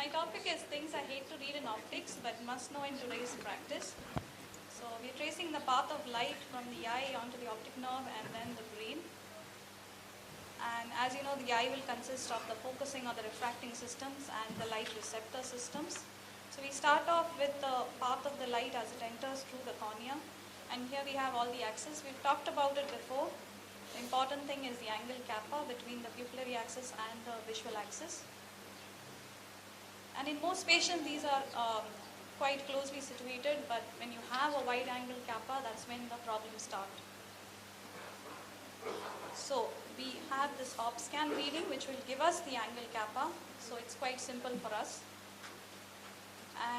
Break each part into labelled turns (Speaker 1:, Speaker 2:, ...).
Speaker 1: My topic is things I hate to read in optics but must know in today's practice. So we're tracing the path of light from the eye onto the optic nerve and then the brain. And as you know, the eye will consist of the focusing or the refracting systems and the light receptor systems. So we start off with the path of the light as it enters through the cornea. And here we have all the axes. We've talked about it before. The important thing is the angle kappa between the pupillary axis and the visual axis. And in most patients, these are quite closely situated, but when you have a wide angle kappa, that's when the problems start. So we have this op scan reading which will give us the angle kappa. So it's quite simple for us.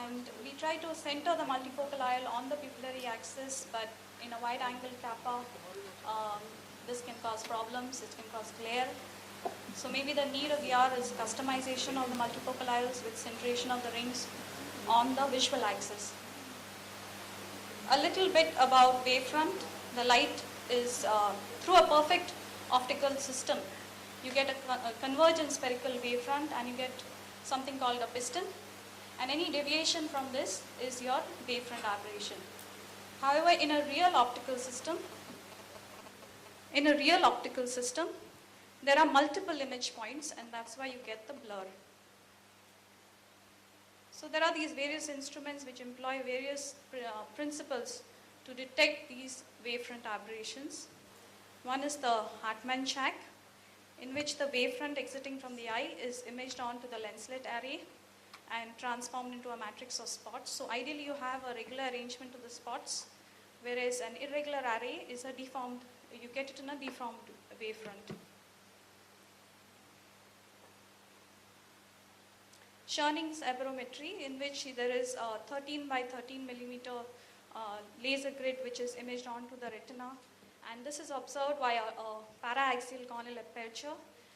Speaker 1: And we try to center the multifocal IOL on the pupillary axis, but in a wide angle kappa, this can cause problems, it can cause glare. So maybe the need of the hour is customization of the multifocal IOLs with centration of the rings on the visual axis. A little bit about wavefront. The light is through a perfect optical system. You get a convergent spherical wavefront and you get something called a piston. And any deviation from this is your wavefront aberration. However, in a real optical system, there are multiple image points and that's why you get the blur. So there are these various instruments which employ various principles to detect these wavefront aberrations. One is the Hartmann-Shack, in which the wavefront exiting from the eye is imaged onto the lenslet array and transformed into a matrix of spots. So ideally you have a regular arrangement of the spots, whereas an irregular array is a deformed, you get it in a deformed wavefront. Cherning's aberrometry, in which there is a 13 by 13 millimeter laser grid which is imaged onto the retina, and this is observed via a paraaxial corneal aperture.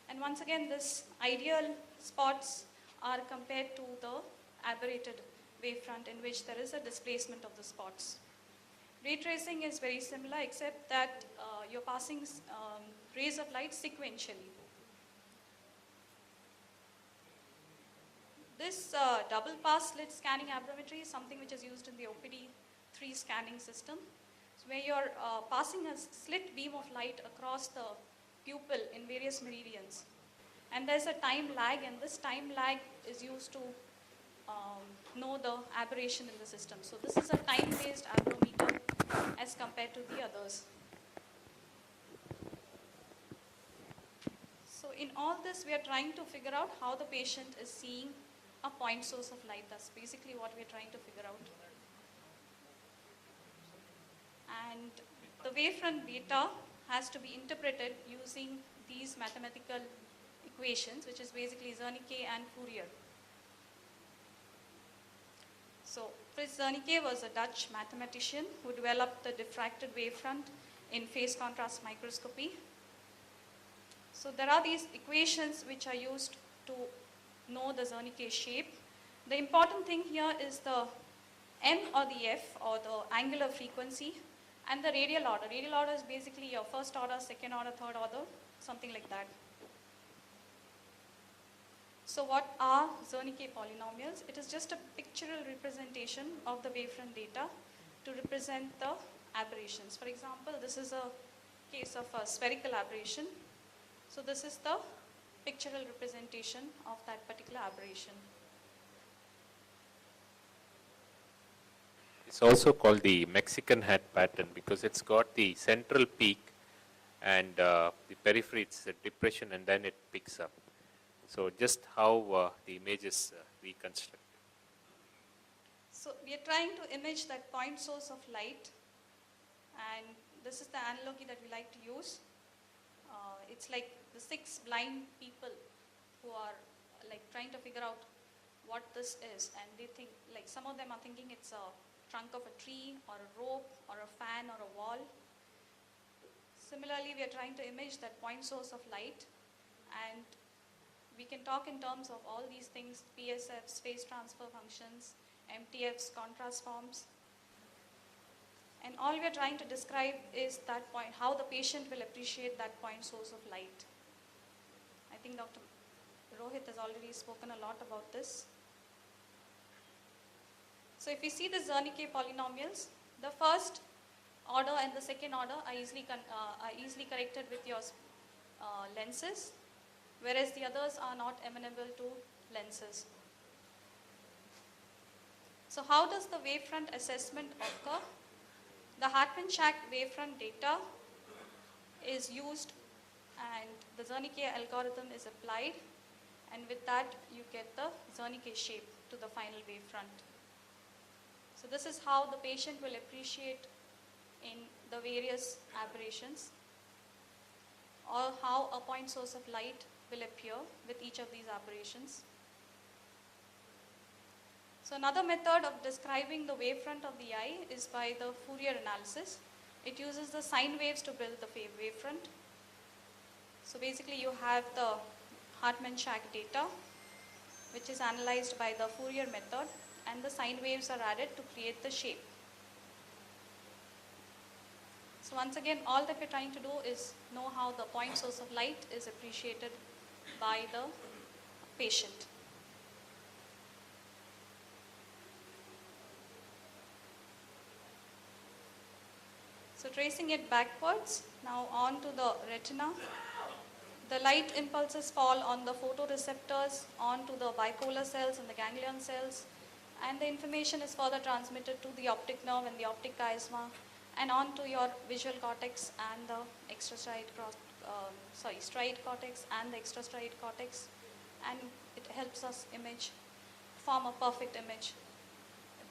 Speaker 1: And once again, this ideal spots are compared to the aberrated wavefront in which there is a displacement of the spots. Ray tracing is very similar except that you're passing rays of light sequentially. This double pass slit scanning aberrometry is something which is used in the OPD3 scanning system, so where you're passing a slit beam of light across the pupil in various meridians. And there's a time lag, and this time lag is used to know the aberration in the system. So this is a time-based aberrometer as compared to the others. So in all this, we are trying to figure out how the patient is seeing a point source of light. That's basically what we are trying to figure out. And the wavefront data has to be interpreted using these mathematical equations, which is basically Zernike and Fourier. So Frits Zernike was a Dutch mathematician who developed the diffracted wavefront in phase contrast microscopy. So there are these equations which are used to know the Zernike shape. The important thing here is the M or the F, or the angular frequency, and the radial order. Radial order is basically your first order, second order, third order, something like that. So what are Zernike polynomials? It is just a pictorial representation of the wavefront data to represent the aberrations. For example, this is a case of a spherical aberration. So this is the pictorial representation of that particular aberration.
Speaker 2: It's also called the Mexican hat pattern because it's got the central peak and the periphery, it's a depression and then it picks up. So just how the image is reconstructed.
Speaker 1: So we are trying to image that point source of light, and this is the analogy that we like to use. It's like the 6 blind people who are like trying to figure out what this is, and they think, like some of them are thinking it's a trunk of a tree or a rope or a fan or a wall. Similarly, we are trying to image that point source of light, and we can talk in terms of all these things: PSFs, phase transfer functions, MTFs, contrast forms. And all we are trying to describe is that point, how the patient will appreciate that point source of light. I think Dr. Rohit has already spoken a lot about this. So if you see the Zernike polynomials, the first order and the second order are easily corrected with your lenses, whereas the others are not amenable to lenses. So how does the wavefront assessment occur? The Hartmann-Shack wavefront data is used and the Zernike algorithm is applied, and with that you get the Zernike shape to the final wavefront. So this is how the patient will appreciate in the various aberrations, or how a point source of light will appear with each of these aberrations. So another method of describing the wavefront of the eye is by the Fourier analysis. It uses the sine waves to build the wavefront. So basically you have the Hartmann-Shack data, which is analyzed by the Fourier method, and the sine waves are added to create the shape. So once again, all that we're trying to do is know how the point source of light is appreciated by the patient. So tracing it backwards, now on to the retina. The light impulses fall on the photoreceptors, onto the bipolar cells and the ganglion cells, and the information is further transmitted to the optic nerve and the optic chiasma, and on to your visual cortex and the striate cortex and the extrastriate cortex, and it helps us form a perfect image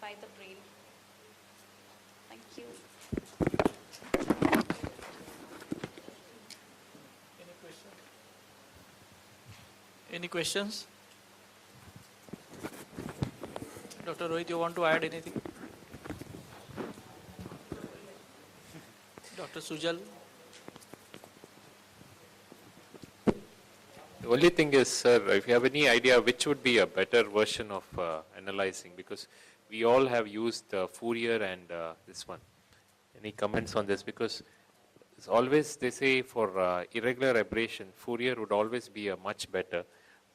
Speaker 1: by the brain. Thank you.
Speaker 3: Any questions? Dr. Rohit, you want to add anything? Dr. Sujal?
Speaker 2: The only thing is, sir, if you have any idea which would be a better version of analyzing, because we all have used Fourier and this one. Any comments on this? Because it's always, they say for irregular aberration, Fourier would always be a much better.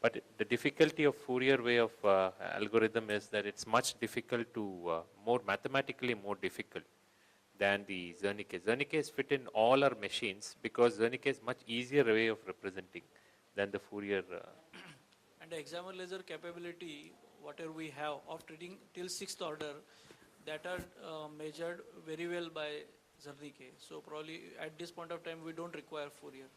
Speaker 2: But the difficulty of Fourier way of algorithm is that it's much difficult to, mathematically more difficult than the Zernike. Zernike is fit in all our machines because Zernike is much easier way of representing than the Fourier.
Speaker 3: And the examiner laser capability, whatever we have of treating till 6th order, that are measured very well by Zernike. So probably at this point of time we don't require Fourier.